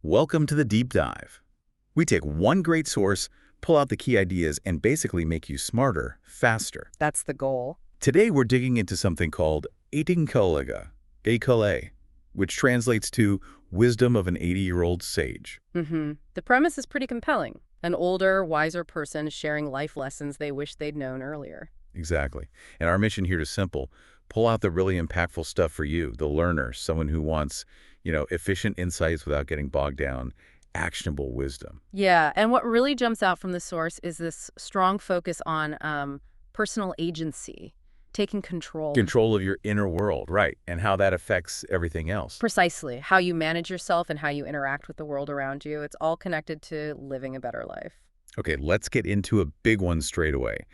Welcome to the deep dive. We take one great source, pull out the key ideas, and basically make you smarter, faster. That's the goal. Today we're digging into something called Etikale, which translates to wisdom of an 80-year-old sage. The premise is pretty compelling. An older, wiser person sharing life lessons they wish they'd known earlier. Exactly. And our mission here is simple. Pull out the really impactful stuff for you, the learner, someone who wants, efficient insights without getting bogged down, actionable wisdom. Yeah, and what really jumps out from the source is this strong focus on personal agency, taking control. Control of your inner world, right, and how that affects everything else. Precisely. How you manage yourself and how you interact with the world around you. It's all connected to living a better life. Okay, let's get into a big one straight away.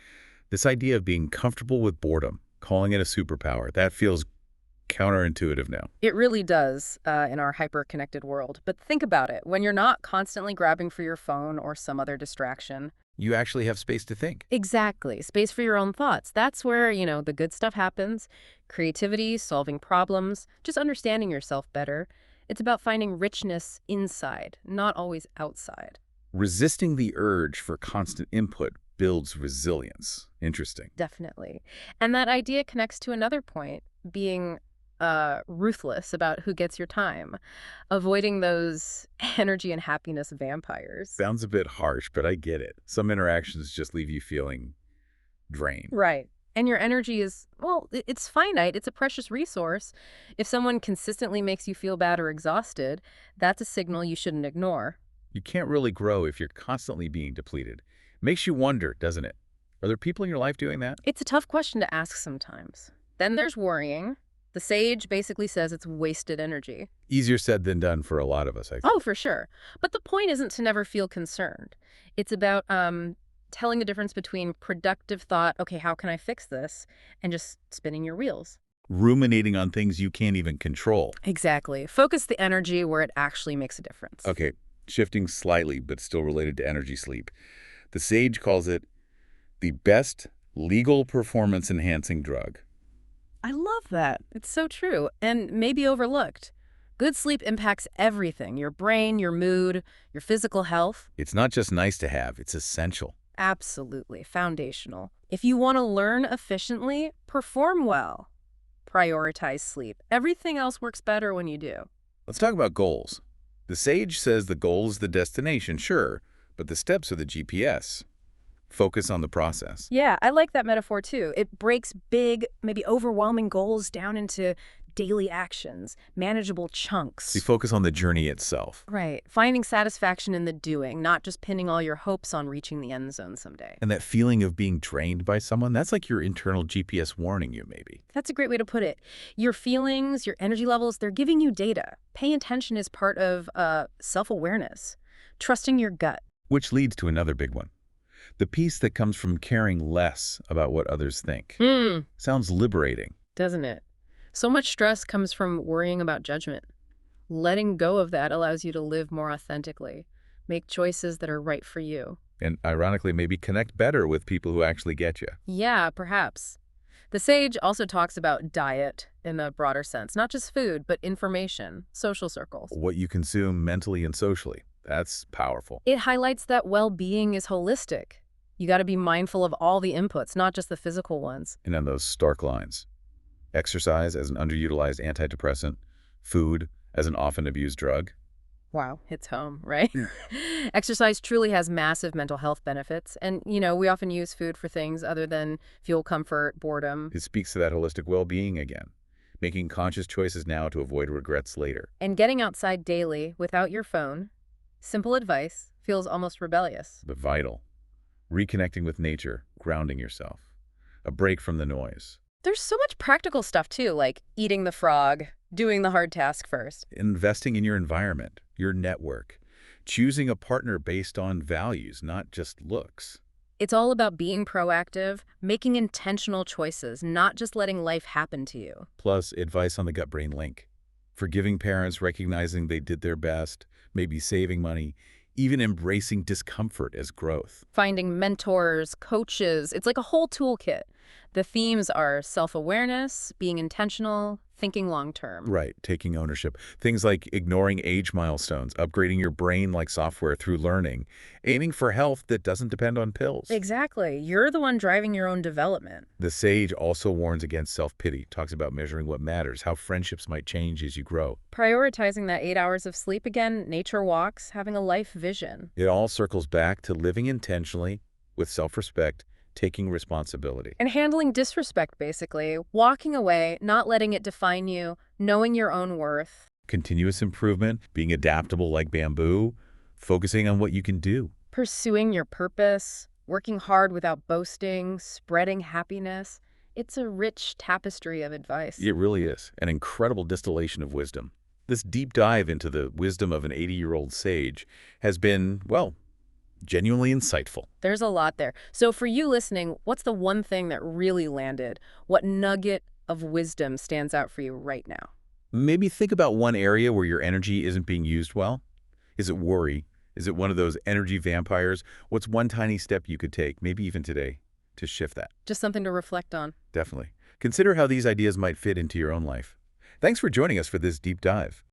This idea of being comfortable with boredom, calling it a superpower, that feels counterintuitive now. It really does in our hyper-connected world. But think about it. When you're not constantly grabbing for your phone or some other distraction. You actually have space to think. Exactly. Space for your own thoughts. That's where, the good stuff happens. Creativity, solving problems, just understanding yourself better. It's about finding richness inside, not always outside. Resisting the urge for constant input builds resilience. Interesting. Definitely. And that idea connects to another point, being ruthless about who gets your time, avoiding those energy and happiness vampires. Sounds a bit harsh, but I get it. Some interactions just leave you feeling drained. Right. And your energy is, it's finite. It's a precious resource. If someone consistently makes you feel bad or exhausted, that's a signal you shouldn't ignore. You can't really grow if you're constantly being depleted. Makes you wonder, doesn't it? Are there people in your life doing that? It's a tough question to ask sometimes. Then there's worrying. The sage basically says it's wasted energy. Easier said than done for a lot of us, I think. Oh, for sure. But the point isn't to never feel concerned. It's about telling the difference between productive thought, okay, how can I fix this, and just spinning your wheels. Ruminating on things you can't even control. Exactly. Focus the energy where it actually makes a difference. Okay, shifting slightly, but still related to energy sleep. The sage calls it the best legal performance-enhancing drug. I love that. It's so true, and maybe overlooked. Good sleep impacts everything, your brain, your mood, your physical health. It's not just nice to have, it's essential. Absolutely. Foundational. If you want to learn efficiently, perform well. Prioritize sleep. Everything else works better when you do. Let's talk about goals. The sage says the goal is the destination, sure, but the steps are the GPS. Focus on the process. Yeah, I like that metaphor too. It breaks big, maybe overwhelming goals down into daily actions, manageable chunks. So you focus on the journey itself. Right. Finding satisfaction in the doing, not just pinning all your hopes on reaching the end zone someday. And that feeling of being drained by someone, that's like your internal GPS warning you, maybe. That's a great way to put it. Your feelings, your energy levels, they're giving you data. Paying attention is part of self-awareness. Trusting your gut. Which leads to another big one. The peace that comes from caring less about what others think. Sounds liberating. Doesn't it? So much stress comes from worrying about judgment. Letting go of that allows you to live more authentically, make choices that are right for you. And ironically, maybe connect better with people who actually get you. Yeah, perhaps. The sage also talks about diet in a broader sense, not just food, but information, social circles. What you consume mentally and socially. That's powerful. It highlights that well-being is holistic. You got to be mindful of all the inputs, not just the physical ones. And on those stark lines. Exercise as an underutilized antidepressant, food as an often abused drug. Wow, hits home, right? Exercise truly has massive mental health benefits. And, we often use food for things other than fuel, comfort, boredom. It speaks to that holistic well-being again. Making conscious choices now to avoid regrets later. And getting outside daily without your phone, simple advice, feels almost rebellious. But vital. Reconnecting with nature, grounding yourself. A break from the noise. There's so much practical stuff, too, like eating the frog, doing the hard task first. Investing in your environment, your network. Choosing a partner based on values, not just looks. It's all about being proactive, making intentional choices, not just letting life happen to you. Plus, advice on the gut-brain link. Forgiving parents, recognizing they did their best, maybe saving money, even embracing discomfort as growth. Finding mentors, coaches, it's like a whole toolkit. The themes are self-awareness, being intentional, thinking long-term. Right, taking ownership. Things like ignoring age milestones, upgrading your brain like software through learning, aiming for health that doesn't depend on pills. Exactly. You're the one driving your own development. The sage also warns against self-pity, talks about measuring what matters, how friendships might change as you grow. Prioritizing that 8 hours of sleep again, nature walks, having a life vision. It all circles back to living intentionally, with self-respect, taking responsibility. And handling disrespect, basically. Walking away, not letting it define you, knowing your own worth. Continuous improvement, being adaptable like bamboo, focusing on what you can do. Pursuing your purpose, working hard without boasting, spreading happiness. It's a rich tapestry of advice. It really is an incredible distillation of wisdom. This deep dive into the wisdom of an 80-year-old sage has been, well, genuinely insightful. There's a lot there. So for you listening, what's the one thing that really landed? What nugget of wisdom stands out for you right now? Maybe think about one area where your energy isn't being used well. Is it worry? Is it one of those energy vampires? What's one tiny step you could take, maybe even today, to shift that? Just something to reflect on. Definitely. Consider how these ideas might fit into your own life. Thanks for joining us for this deep dive.